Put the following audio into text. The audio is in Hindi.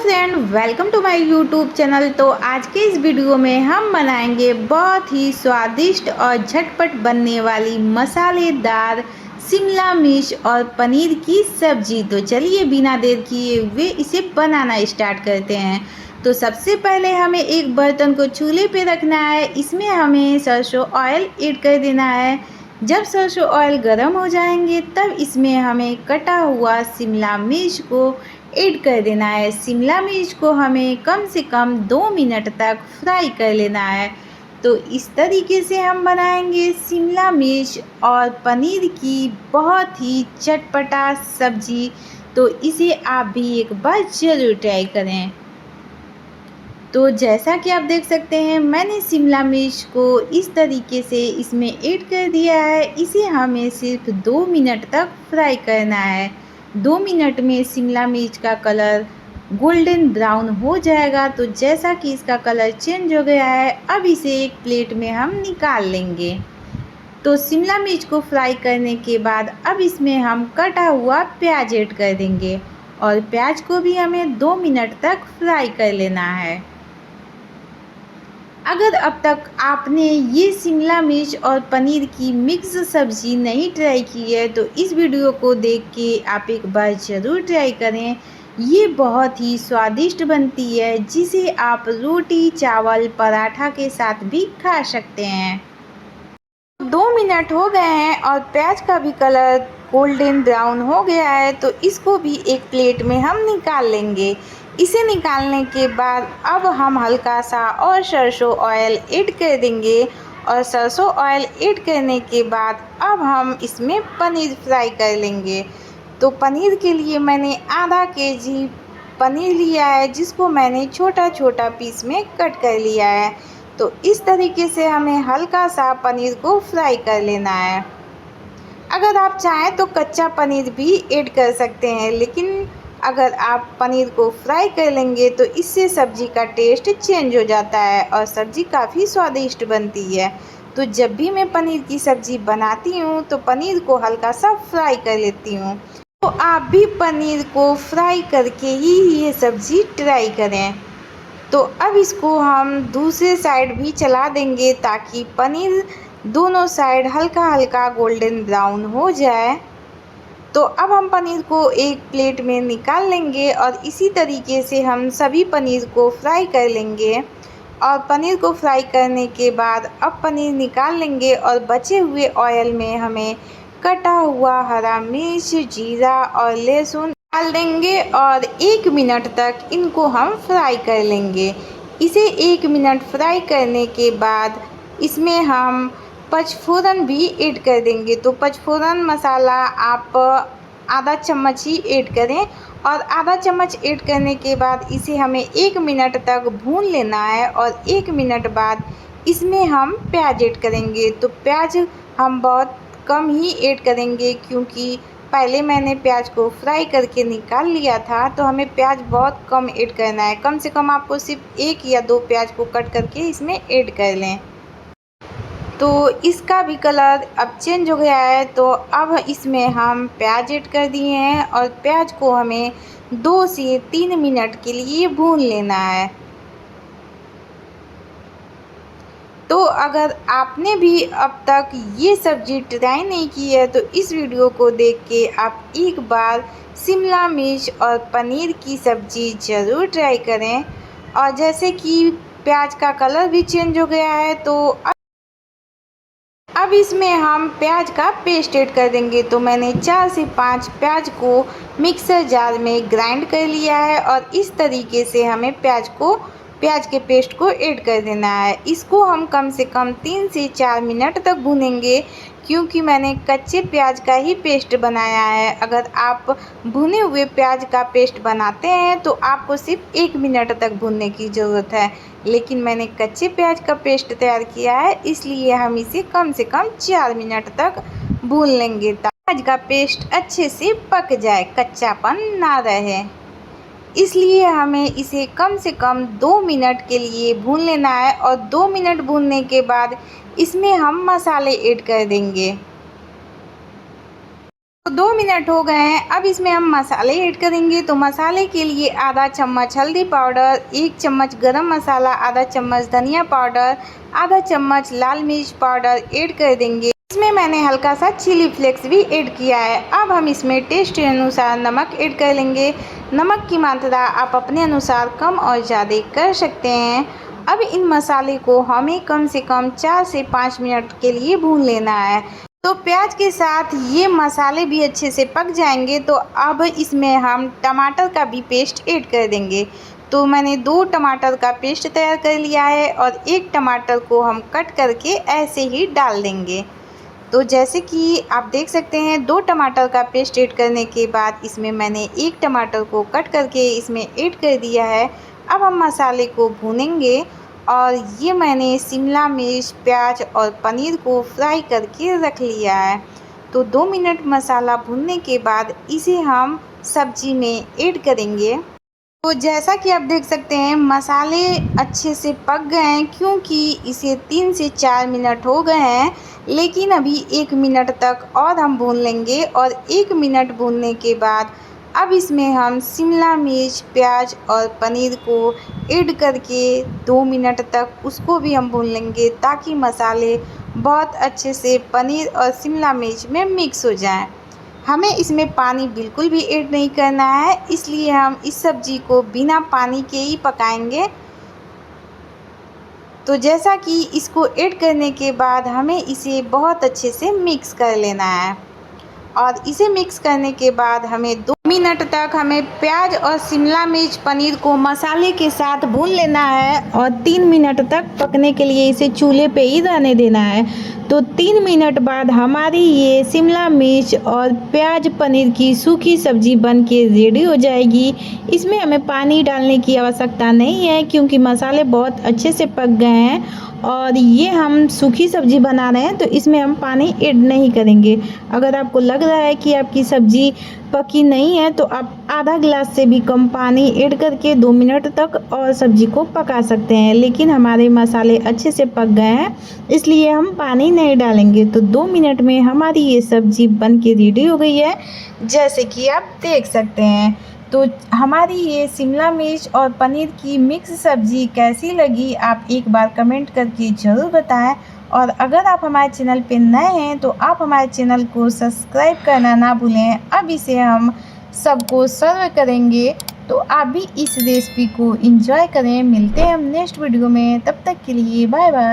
Friend, welcome to my YouTube channel. तो आज के इस वीडियो में हम बनाएंगे बहुत ही स्वादिष्ट और झटपट बनने वाली मसालेदार शिमला मिर्च और पनीर की सब्जी। तो चलिए बिना देर किए हुए इसे बनाना स्टार्ट करते हैं। तो सबसे पहले हमें एक बर्तन को चूल्हे पे रखना है। इसमें हमें सरसों ऑयल ऐड कर देना है। जब सरसों ऑयल गर्म हो जाएंगे तब इसमें हमें कटा हुआ शिमला मिर्च को ऐड कर देना है। शिमला मिर्च को हमें कम से कम 2 मिनट तक फ्राई कर लेना है। तो इस तरीके से हम बनाएंगे शिमला मिर्च और पनीर की बहुत ही चटपटा सब्जी। तो इसे आप भी एक बार ज़रूर ट्राई करें। तो जैसा कि आप देख सकते हैं, मैंने शिमला मिर्च को इस तरीके से इसमें ऐड कर दिया है। इसे हमें सिर्फ 2 मिनट तक फ्राई करना है। 2 मिनट में शिमला मिर्च का कलर गोल्डन ब्राउन हो जाएगा। तो जैसा कि इसका कलर चेंज हो गया है, अब इसे एक प्लेट में हम निकाल लेंगे। तो शिमला मिर्च को फ्राई करने के बाद अब इसमें हम कटा हुआ प्याज ऐड कर देंगे और प्याज को भी हमें 2 मिनट तक फ्राई कर लेना है। अगर अब तक आपने ये शिमला मिर्च और पनीर की मिक्स सब्ज़ी नहीं ट्राई की है तो इस वीडियो को देख के आप एक बार ज़रूर ट्राई करें। ये बहुत ही स्वादिष्ट बनती है, जिसे आप रोटी, चावल, पराठा के साथ भी खा सकते हैं। 2 मिनट हो गए हैं और प्याज का भी कलर गोल्डन ब्राउन हो गया है। तो इसको भी एक प्लेट में हम निकाल लेंगे। इसे निकालने के बाद अब हम हल्का सा और सरसों ऑयल ऐड कर देंगे और सरसों ऑयल ऐड करने के बाद अब हम इसमें पनीर फ्राई कर लेंगे। तो पनीर के लिए मैंने आधा केजी पनीर लिया है, जिसको मैंने छोटा छोटा पीस में कट कर लिया है। तो इस तरीके से हमें हल्का सा पनीर को फ्राई कर लेना है। अगर आप चाहें तो कच्चा पनीर भी ऐड कर सकते हैं, लेकिन अगर आप पनीर को फ्राई कर लेंगे तो इससे सब्ज़ी का टेस्ट चेंज हो जाता है और सब्ज़ी काफ़ी स्वादिष्ट बनती है। तो जब भी मैं पनीर की सब्ज़ी बनाती हूँ तो पनीर को हल्का सा फ्राई कर लेती हूँ। तो आप भी पनीर को फ्राई करके ही ये सब्ज़ी ट्राई करें। तो अब इसको हम दूसरे साइड भी चला देंगे ताकि पनीर दोनों साइड हल्का हल्का गोल्डन ब्राउन हो जाए। तो अब हम पनीर को एक प्लेट में निकाल लेंगे और इसी तरीके से हम सभी पनीर को फ्राई कर लेंगे। और पनीर को फ्राई करने के बाद अब पनीर निकाल लेंगे और बचे हुए ऑयल में हमें कटा हुआ हरा मिर्च, जीरा और लहसुन डाल देंगे और 1 मिनट तक इनको हम फ्राई कर लेंगे। इसे 1 मिनट फ्राई करने के बाद इसमें हम पचफोरन भी ऐड कर देंगे। तो पचफोरन मसाला आप आधा चम्मच ही ऐड करें और आधा चम्मच ऐड करने के बाद इसे हमें 1 मिनट तक भून लेना है और 1 मिनट बाद इसमें हम प्याज ऐड करेंगे। तो प्याज हम बहुत कम ही ऐड करेंगे, क्योंकि पहले मैंने प्याज को फ्राई करके निकाल लिया था। तो हमें प्याज बहुत कम ऐड करना है। कम से कम आपको सिर्फ 1 या 2 प्याज को कट करके इसमें ऐड कर लें। तो इसका भी कलर अब चेंज हो गया है। तो अब इसमें हम प्याज ऐड कर दिए हैं और प्याज को हमें 2 से 3 मिनट के लिए भून लेना है। तो अगर आपने भी अब तक ये सब्ज़ी ट्राई नहीं की है तो इस वीडियो को देख के आप एक बार शिमला मिर्च और पनीर की सब्ज़ी ज़रूर ट्राई करें। और जैसे कि प्याज का कलर भी चेंज हो गया है, तो अब इसमें हम प्याज का पेस्ट ऐड कर देंगे। तो मैंने 4 से 5 प्याज को मिक्सर जार में ग्राइंड कर लिया है और इस तरीके से हमें प्याज के पेस्ट को ऐड कर देना है। इसको हम कम से कम 3 से 4 मिनट तक भूनेंगे, क्योंकि मैंने कच्चे प्याज का ही पेस्ट बनाया है। अगर आप भुने हुए प्याज का पेस्ट बनाते हैं तो आपको सिर्फ 1 मिनट तक भूनने की ज़रूरत है, लेकिन मैंने कच्चे प्याज का पेस्ट तैयार किया है, इसलिए हम इसे कम से कम 4 मिनट तक भून लेंगे ताकि प्याज का पेस्ट अच्छे से पक जाए, कच्चापन ना रहे। इसलिए हमें इसे कम से कम 2 मिनट के लिए भून लेना है और 2 मिनट भूनने के बाद इसमें हम मसाले ऐड कर देंगे। तो 2 मिनट हो गए हैं। अब इसमें हम मसाले ऐड करेंगे। तो मसाले के लिए आधा चम्मच हल्दी पाउडर, 1 चम्मच गरम मसाला, आधा चम्मच धनिया पाउडर, आधा चम्मच लाल मिर्च पाउडर ऐड कर देंगे। इसमें मैंने हल्का सा चिली फ्लेक्स भी ऐड किया है। अब हम इसमें टेस्ट के अनुसार नमक ऐड कर लेंगे। नमक की मात्रा आप अपने अनुसार कम और ज़्यादा कर सकते हैं। अब इन मसाले को हमें कम से कम 4 से 5 मिनट के लिए भून लेना है। तो प्याज के साथ ये मसाले भी अच्छे से पक जाएंगे। तो अब इसमें हम टमाटर का भी पेस्ट ऐड कर देंगे। तो मैंने 2 टमाटर का पेस्ट तैयार कर लिया है और 1 टमाटर को हम कट करके ऐसे ही डाल देंगे। तो जैसे कि आप देख सकते हैं 2 टमाटर का पेस्ट ऐड करने के बाद इसमें मैंने 1 टमाटर को कट करके इसमें ऐड कर दिया है। अब हम मसाले को भूनेंगे और ये मैंने शिमला मिर्च, प्याज और पनीर को फ्राई करके रख लिया है। तो 2 मिनट मसाला भूनने के बाद इसे हम सब्जी में ऐड करेंगे। तो जैसा कि आप देख सकते हैं मसाले अच्छे से पक गए हैं, क्योंकि इसे 3 से 4 मिनट हो गए हैं। लेकिन अभी 1 मिनट तक और हम भून लेंगे और 1 मिनट भूनने के बाद अब इसमें हम शिमला मिर्च, प्याज और पनीर को ऐड करके 2 मिनट तक उसको भी हम भून लेंगे, ताकि मसाले बहुत अच्छे से पनीर और शिमला मिर्च में मिक्स हो जाएं। हमें इसमें पानी बिल्कुल भी ऐड नहीं करना है, इसलिए हम इस सब्ज़ी को बिना पानी के ही पकाएंगे। तो जैसा कि इसको ऐड करने के बाद हमें इसे बहुत अच्छे से मिक्स कर लेना है और इसे मिक्स करने के बाद हमें 2 मिनट तक हमें प्याज और शिमला मिर्च पनीर को मसाले के साथ भून लेना है और 3 मिनट तक पकने के लिए इसे चूल्हे पे ही रहने देना है। तो 3 मिनट बाद हमारी ये शिमला मिर्च और प्याज पनीर की सूखी सब्ज़ी बन के रेडी हो जाएगी। इसमें हमें पानी डालने की आवश्यकता नहीं है, क्योंकि मसाले बहुत अच्छे से पक गए हैं और ये हम सूखी सब्ज़ी बना रहे हैं, तो इसमें हम पानी ऐड नहीं करेंगे। अगर आपको लग रहा है कि आपकी सब्ज़ी पकी नहीं है तो आप आधा गिलास से भी कम पानी ऐड करके 2 मिनट तक और सब्ज़ी को पका सकते हैं। लेकिन हमारे मसाले अच्छे से पक गए हैं, इसलिए हम पानी नहीं डालेंगे। तो 2 मिनट में हमारी ये सब्ज़ी बन के रेडी हो गई है, जैसे कि आप देख सकते हैं। तो हमारी ये शिमला मिर्च और पनीर की मिक्स सब्ज़ी कैसी लगी आप एक बार कमेंट करके ज़रूर बताएं। और अगर आप हमारे चैनल पे नए हैं तो आप हमारे चैनल को सब्सक्राइब करना ना भूलें। अब इसे हम सबको सर्व करेंगे, तो आप भी इस रेसिपी को एंजॉय करें। मिलते हैं हम नेक्स्ट वीडियो में, तब तक के लिए बाय बाय।